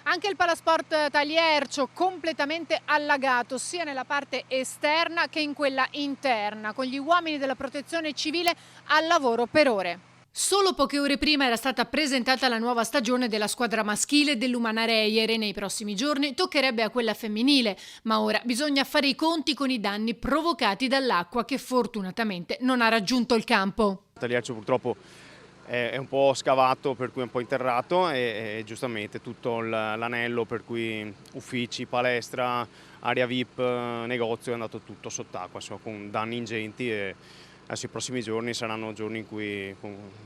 Anche il Palasport Taliercio completamente allagato sia nella parte esterna che in quella interna, con gli uomini della protezione civile al lavoro per ore. Solo poche ore prima era stata presentata la nuova stagione della squadra maschile dell'Umana Reyer e nei prossimi giorni toccherebbe a quella femminile, ma ora bisogna fare i conti con i danni provocati dall'acqua che fortunatamente non ha raggiunto il campo. Taliercio purtroppo è un po' scavato, per cui è un po' interrato e giustamente tutto l'anello, per cui uffici, palestra, area VIP, negozio, è andato tutto sott'acqua, insomma, con danni ingenti e adesso i prossimi giorni saranno giorni in cui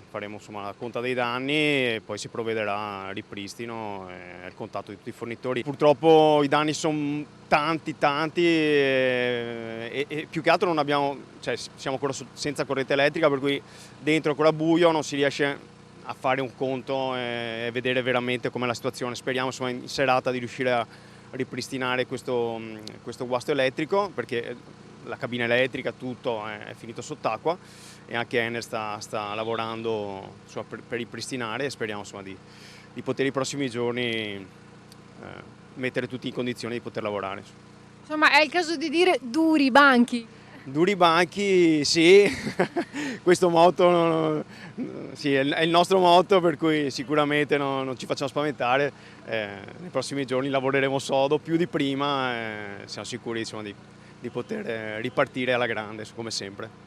faremo insomma, la conta dei danni e poi si provvederà al ripristino e al contatto di tutti i fornitori. Purtroppo i danni sono tanti e più che altro non abbiamo, cioè, siamo ancora senza corrente elettrica, per cui dentro è ancora buio, non si riesce a fare un conto e vedere veramente com'è la situazione. Speriamo insomma, in serata di riuscire a ripristinare questo guasto elettrico, perché la cabina elettrica, tutto è finito sott'acqua e anche Enel sta lavorando insomma, per ripristinare e speriamo insomma, di poter i prossimi giorni mettere tutti in condizione di poter lavorare. Insomma, è il caso di dire duri i banchi. Duri banchi, sì, questo motto sì, è il nostro motto, per cui sicuramente non ci facciamo spaventare, nei prossimi giorni lavoreremo sodo più di prima e siamo sicuri insomma, di poter ripartire alla grande come sempre.